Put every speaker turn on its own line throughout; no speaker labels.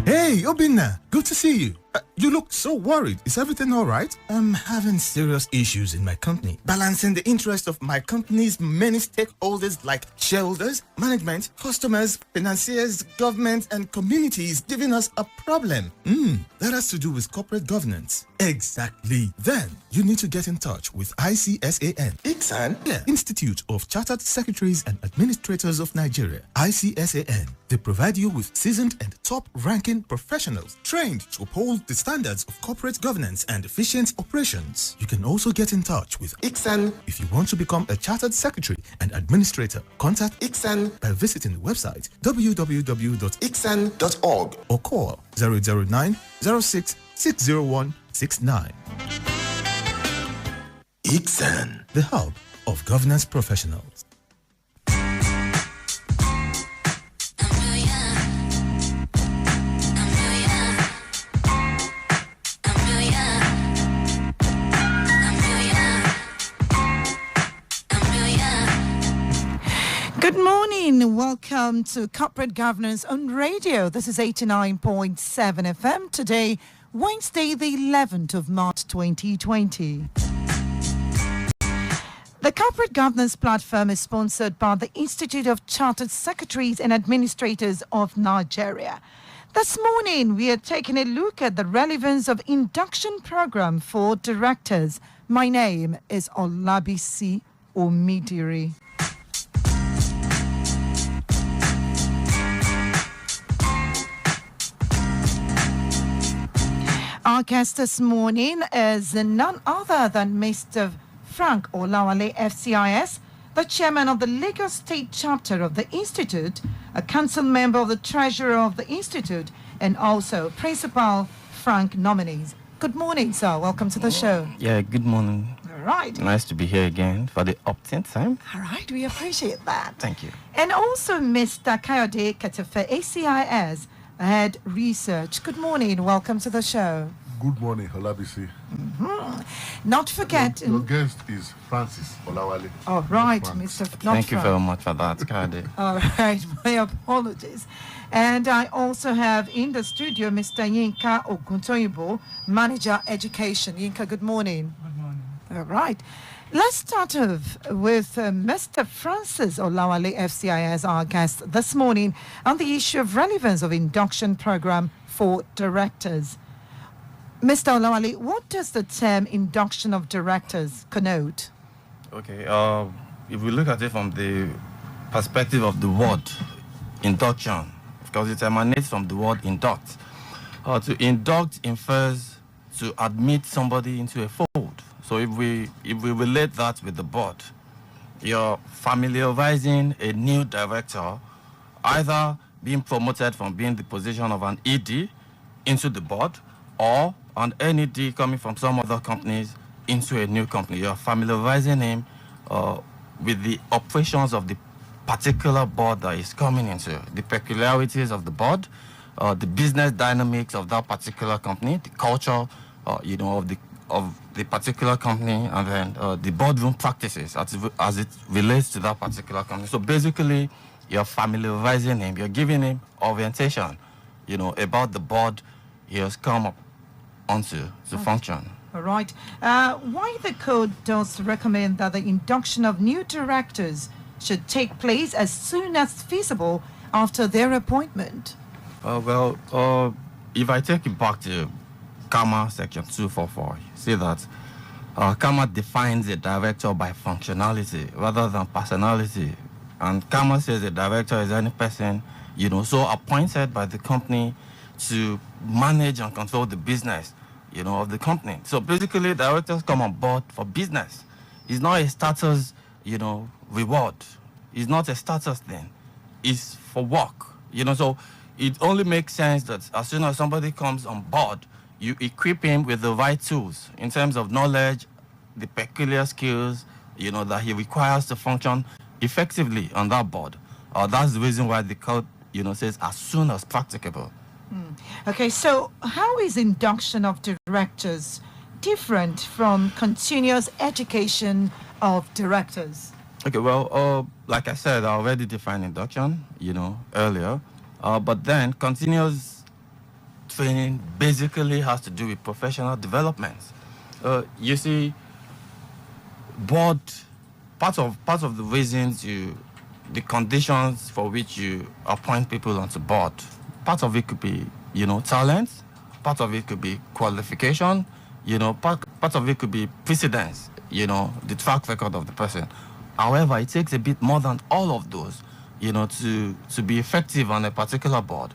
Hey, Obinna, good to see you. You look so worried. Is everything all right? I'm having serious issues in my company. Balancing the interest of my company's many stakeholders like shareholders, management, customers, financiers, government, and community is giving us a problem. That has to do with corporate governance. Exactly. Then you need to get in touch with ICSAN. ICSAN? Yeah. Institute of Chartered Secretaries and Administrators of Nigeria. ICSAN. They provide you with seasoned and top-ranking professionals trained to uphold the standards of corporate governance and efficient operations. You can also get in touch with ICSAN if you want to become a Chartered Secretary and Administrator. Contact ICSAN by visiting the website www.icsan.org or call 009 06 601 69. ICSAN, the hub of governance professionals.
Good morning. Welcome to Corporate Governance on Radio. This is 89.7 FM. Today, Wednesday, the 11th of March, 2020. The Corporate Governance Platform is sponsored by the Institute of Chartered Secretaries and Administrators of Nigeria. This morning, we are taking a look at the relevance of induction program for directors. My name is Olabisi Omidiri. Our guest this morning is none other than Mr. Frank Olawale, FCIS, the chairman of the Lagos State chapter of the Institute, a council member of the treasurer of the Institute, and also principal Frank nominees. Good morning, sir. Welcome to the show.
Yeah, good morning.
All right.
Nice to be here again for the uptenth time.
All right, we appreciate that.
Thank you.
And also Mr. Kayode Ketefe, ACIS, Head Research. Good morning. Welcome to the show.
Good morning, Olabisi.
Not forget...
Your guest is Francis Olawale.
All right, Mr.
Thank you very much for that, Kade.
All right, my apologies. And I also have in the studio Mr. Yinka Oguntoyibo, Manager Education. Yinka, good morning.
Good morning.
All right. Let's start off with Mr. Francis Olawale, FCIS, our guest this morning, on the issue of relevance of induction program for directors. Mr. Olawale, what does the term induction of directors connote?
Okay, if we look at it from the perspective of the word induction, because it emanates from the word induct. To induct infers to admit somebody into a fold. So if we relate that with the board, you're familiarizing a new director, either being promoted from being the position of an ED into the board, or an NED coming from some other companies into a new company. You're familiarizing him with the operations of the particular board that is coming into, the peculiarities of the board, the business dynamics of that particular company, the culture, of the particular company, and then the boardroom practices as it relates to that particular company. So basically, you're familiarizing him, you're giving him orientation, about the board he has come up onto to function.
All right. Why the code does recommend that the induction of new directors should take place as soon as feasible after their appointment?
If I take it back to CAMA section 244, you see that CAMA defines a director by functionality rather than personality. And CAMA says a director is any person, so appointed by the company to manage and control the business, of the company. So basically, directors come on board for business. It's not a status, reward. It's not a status thing. It's for work, So it only makes sense that as soon as somebody comes on board, you equip him with the right tools in terms of knowledge, the peculiar skills, that he requires to function effectively on that board. That's the reason why the code, says as soon as practicable.
Okay, so how is induction of directors different from continuous education of directors?
Okay, like I said, I already defined induction, earlier. But then continuous training basically has to do with professional development. You see, board, part of the reasons the conditions for which you appoint people onto board, part of it could be, talent, part of it could be qualification, part of it could be precedence, the track record of the person. However, it takes a bit more than all of those, to be effective on a particular board.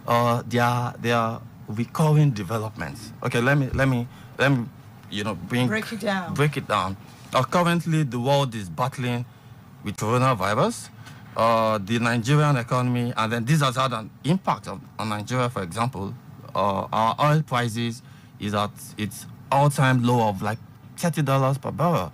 There are recurring developments. Okay, let me break it down. Currently, the world is battling with coronavirus, the Nigerian economy, and then this has had an impact on Nigeria. For example, our oil prices is at its all-time low of like $30 per barrel.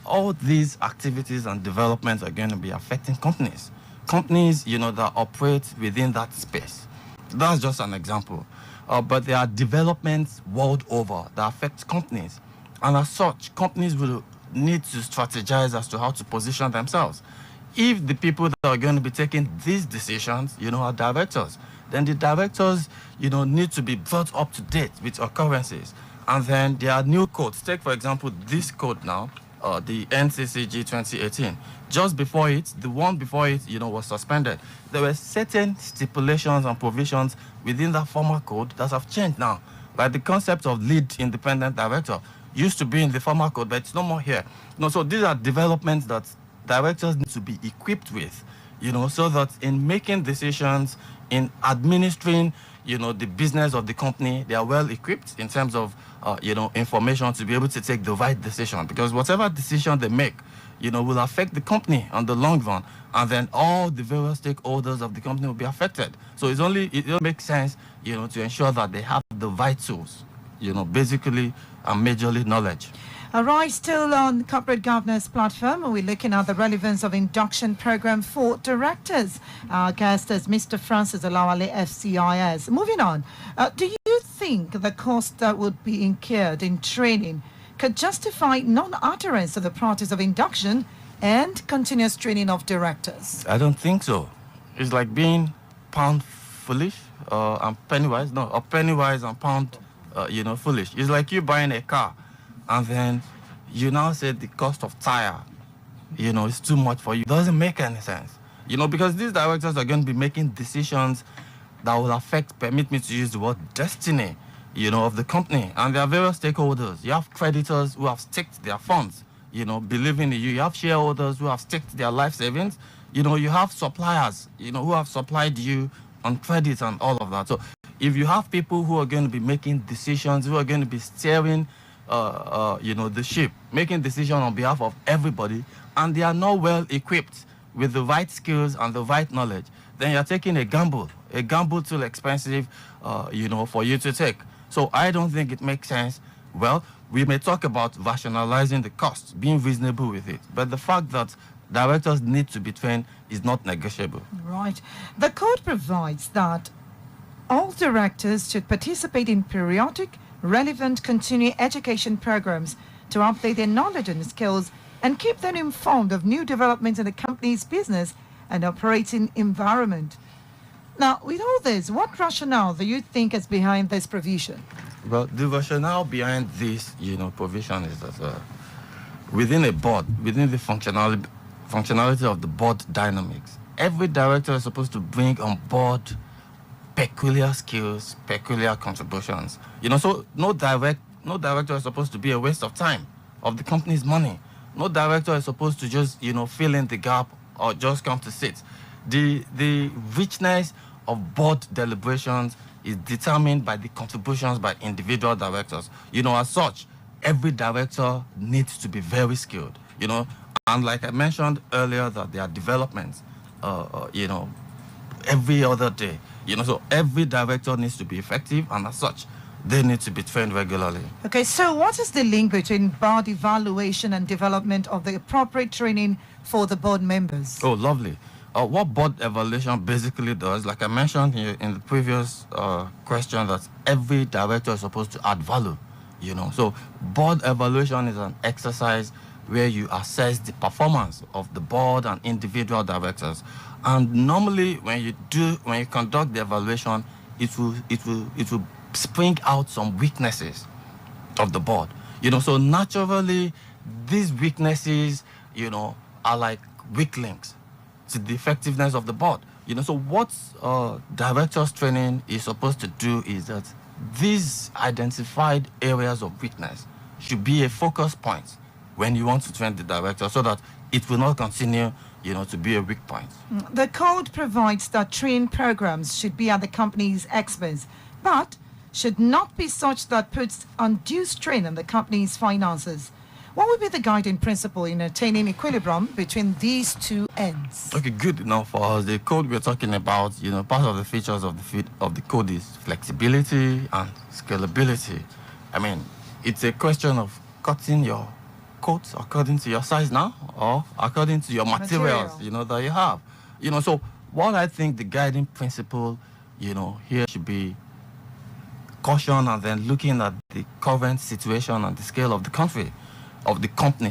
All these activities and developments are going to be affecting companies that operate within that space. That's just an example. But there are developments world over that affect companies. And as such, companies will need to strategize as to how to position themselves. If the people that are going to be taking these decisions, are directors, then the directors, need to be brought up to date with occurrences. And then there are new codes. Take, for example, this code now, the NCCG 2018. Just before it, the one before it, was suspended. There were certain stipulations and provisions within that former code that have changed now. Like the concept of lead independent director used to be in the former code, but it's no more here. So these are developments that directors need to be equipped with, so that in making decisions, in administering, the business of the company, they are well equipped in terms of, information to be able to take the right decision. Because whatever decision they make, will affect the company on the long run, and then all the various stakeholders of the company will be affected. So it makes sense, to ensure that they have the right tools, basically and majorly knowledge.
All right, still on Corporate Governance platform, we're looking at the relevance of induction program for directors. Our guest is Mr. Francis Olawale, FCIS. Moving on, do you think the cost that would be incurred in training could justify non-utterance of the practice of induction and continuous training of directors?
I don't think so. It's like being pound foolish and penny-wise. No, or penny-wise and pound, foolish. It's like you buying a car and then you now say the cost of tire, is too much for you. It doesn't make any sense. Because these directors are going to be making decisions that will affect, permit me to use the word, destiny, of the company. And there are various stakeholders. You have creditors who have staked their funds, believing in you. You have shareholders who have staked their life savings. You have suppliers, who have supplied you on credit and all of that. So if you have people who are going to be making decisions, who are going to be steering the ship, making decisions on behalf of everybody, and they are not well equipped with the right skills and the right knowledge, then you're taking a gamble too expensive, for you to take. So I don't think it makes sense. Well, we may talk about rationalizing the costs, being reasonable with it, but the fact that directors need to be trained is not negotiable.
Right. The code provides that all directors should participate in periodic, relevant continuing education programs to update their knowledge and skills and keep them informed of new developments in the company's business and operating environment. Now, with all this, what rationale do you think is behind this provision?
Well, the rationale behind this, provision is that within a board, within the functionality of the board dynamics, every director is supposed to bring on board peculiar skills, peculiar contributions. So no director is supposed to be a waste of time, of the company's money. No director is supposed to just, fill in the gap or just come to sit. The richness of board deliberations is determined by the contributions by individual directors. As such, every director needs to be very skilled, and like I mentioned earlier, that there are developments, every other day. So every director needs to be effective, and as such, they need to be trained regularly.
Okay, so what is the link between board evaluation and development of the appropriate training for the board members?
Oh, lovely. What board evaluation basically does, like I mentioned here in the previous question, that every director is supposed to add value, So board evaluation is an exercise where you assess the performance of the board and individual directors. And normally when you conduct the evaluation, it will spring out some weaknesses of the board. So naturally, these weaknesses, are like weak links to the effectiveness of the board. So what directors training is supposed to do is that these identified areas of weakness should be a focus point when you want to train the director, so that it will not continue, to be a weak point.
The code provides that training programs should be at the company's expense, but should not be such that puts undue strain on the company's finances. What would be the guiding principle in attaining equilibrium between these two ends?
Okay, good enough for us. The code we're talking about, part of the features of the code is flexibility and scalability. I mean, it's a question of cutting your coat according to your size now, or according to your materials, that you have. So what I think the guiding principle, here should be caution, and then looking at the current situation and the scale of the company.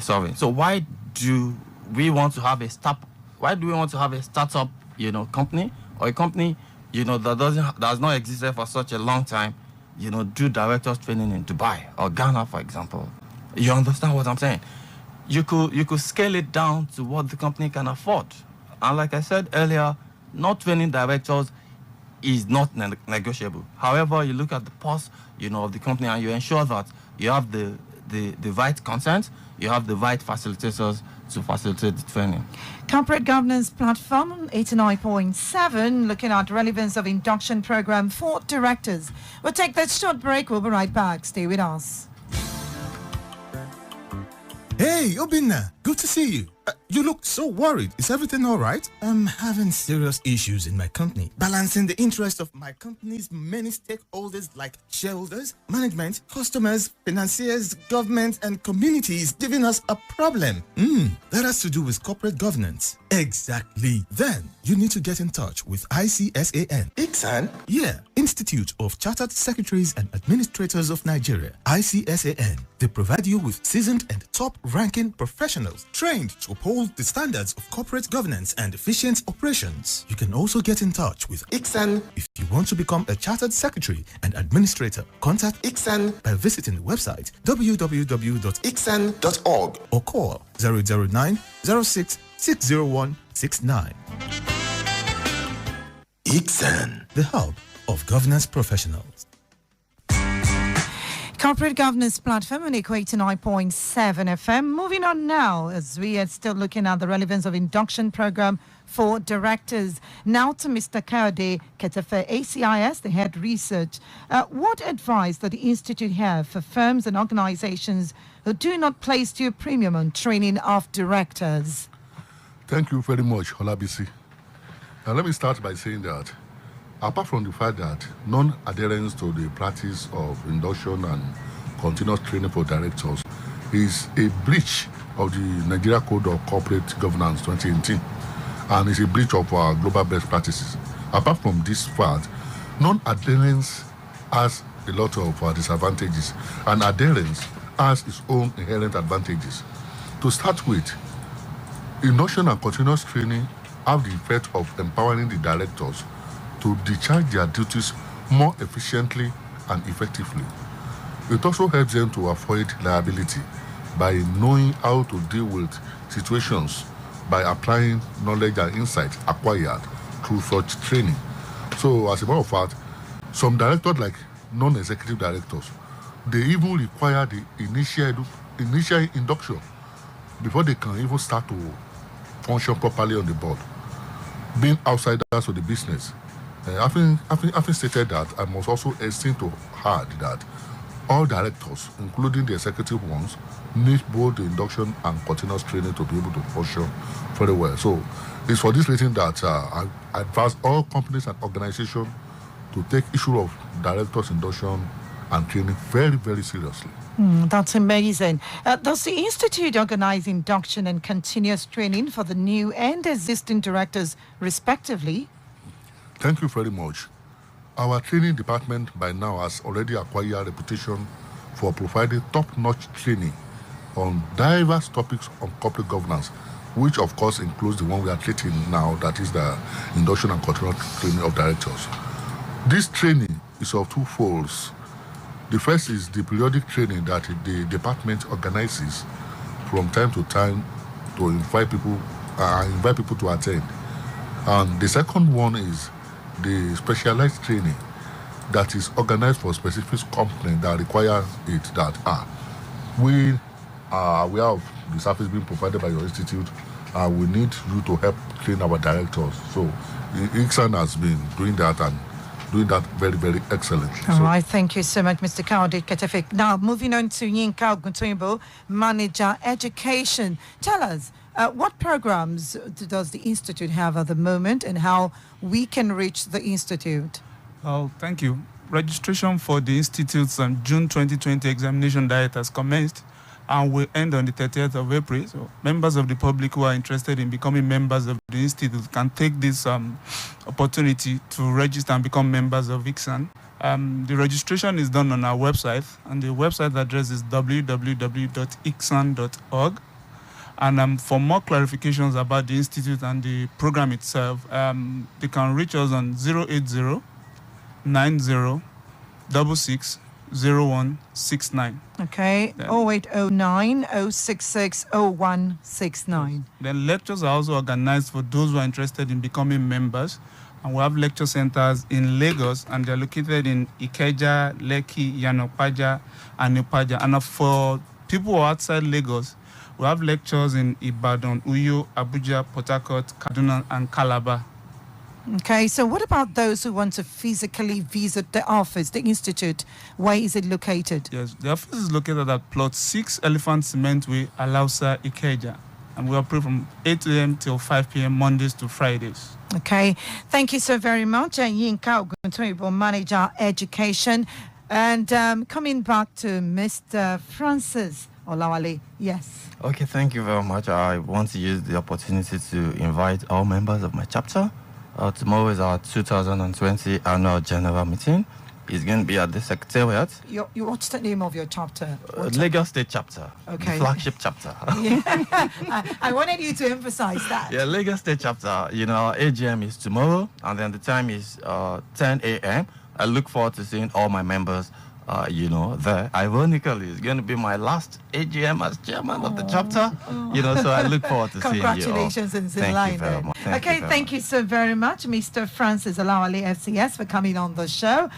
So why do we want to have a startup, company, or a company, that has not existed for such a long time, do directors training in Dubai or Ghana, for example? You understand what I'm saying? You could scale it down to what the company can afford. And like I said earlier, not training directors is not negotiable. However, you look at the pulse, of the company, and you ensure that you have the right content, you have the right facilitators to facilitate the training.
Corporate Governance Platform 89.7, looking at relevance of induction program for directors. We'll take that short break. We'll be right back. Stay with us.
Hey, Obinna, good to see you. You look so worried. Is everything all right? I'm having serious issues in my company. Balancing the interest of my company's many stakeholders like shareholders, management, customers, financiers, government, and community is giving us a problem. That has to do with corporate governance. Exactly. Then, you need to get in touch with ICSAN.
ICSAN?
Yeah, Institute of Chartered Secretaries and Administrators of Nigeria. ICSAN. They provide you with seasoned and top-ranking professionals trained to uphold the standards of corporate governance and efficient operations. You can also get in touch with
ICSAN.
If you want to become a chartered secretary and administrator, contact
ICSAN
by visiting the website www.icsan.org or call 009 06 601 69.
ICSAN,
the hub of governance professionals.
Corporate Governance Platform on Equator 9.7 FM. Moving on now, as we are still looking at the relevance of induction program for directors. Now to Mr. Kayode Ketefe, FCIS, the head research. What advice does the Institute have for firms and organizations who do not place due premium on training of directors?
Thank you very much, Olabisi. Now let me start by saying that apart from the fact that non-adherence to the practice of induction and continuous training for directors is a breach of the Nigeria Code of Corporate Governance 2018 and is a breach of our global best practices. Apart from this fact, non-adherence has a lot of disadvantages, and adherence has its own inherent advantages. To start with, induction and continuous training have the effect of empowering the directors to discharge their duties more efficiently and effectively. It also helps them to avoid liability by knowing how to deal with situations by applying knowledge and insight acquired through such training. So, as a matter of fact, some directors, like non-executive directors, they even require the initial induction before they can even start to function properly on the board. Being outsiders of the business, having stated that, I must also hasten to add that all directors, including the executive ones, need both the induction and continuous training to be able to function very well. So it's for this reason that I advise all companies and organizations to take issue of directors' induction and training very, very seriously.
That's amazing. Does the Institute organize induction and continuous training for the new and existing directors, respectively?
Thank you very much. Our training department by now has already acquired a reputation for providing top-notch training on diverse topics on corporate governance, which of course includes the one we are treating now, that is the induction and continuous training of directors. This training is of two folds. The first is the periodic training that the department organizes from time to time to invite people to attend. And the second one is the specialized training that is organized for specific companies that require it. That we have the service being provided by your institute. We need you to help train our directors. So ICSAN has been doing that and doing that very, very excellently.
All right, thank you so much, Mr. Kayode Ketefe. Now, moving on to Yinka Oguntoyinbo, Manager Education. Tell us, what programs does the Institute have at the moment and how we can reach the Institute?
Oh, thank you. Registration for the Institute's June 2020 examination diet has commenced and will end on the 30th of April. So members of the public who are interested in becoming members of the Institute can take this opportunity to register and become members of ICSAN. The registration is done on our website, and the website address is www.icsan.org. And for more clarifications about the Institute and the program itself, they can reach us on 080 90 66 0169.
Okay, 0809 066 0169.
Then lectures are also organized for those who are interested in becoming members. And we have lecture centers in Lagos, and they're located in Ikeja, Lekki, Yanopaja, and Ipaja. And for people who are outside Lagos, we have lectures in Ibadan, Uyo, Abuja, Port Harcourt, Kaduna, and Calabar.
Okay, so what about those who want to physically visit the office, the Institute? Where is it located?
Yes, the office is located at Plot 6, Elephant Cement Way, Alausa, Ikeja. And we operate from 8 a.m. till 5 p.m. Mondays to Fridays.
Okay, thank you so very much. Yinka Oguntoyinbo, Manager Education. And coming back to Mr. Francis Olawale, yes.
Okay, thank you very much. I want to use the opportunity to invite all members of my chapter. Tomorrow is our 2020 annual general meeting. It's going to be at the Secretariat.
What's the name of your chapter?
Lagos State Chapter.
Okay.
The flagship chapter.
Yeah. I wanted you to emphasize that.
Yeah, Lagos State Chapter. AGM is tomorrow, and then the time is 10 a.m. I look forward to seeing all my members, there. Ironically, it's going to be my last AGM as chairman of the chapter. So I look forward to seeing you all.
Congratulations, and
Thank you very much.
Thank you so very much, Mr. Francis Olawale, FCIS, for coming on the show.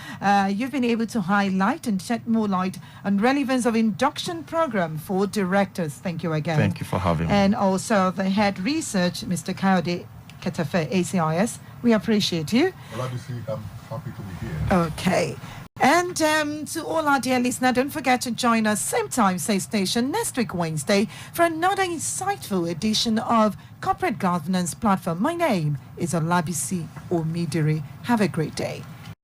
You've been able to highlight and shed more light on relevance of induction program for directors. Thank you again.
Thank you for having me.
And also the head research, Mr. Kayode Ketefe, ACIS. We appreciate you.
Well, obviously, I'm happy to be here.
Okay. And to all our dear listeners, don't forget to join us same time, same station next week Wednesday for another insightful edition of Corporate Governance Platform. My name is Olabisi Omidiri. Have a great day.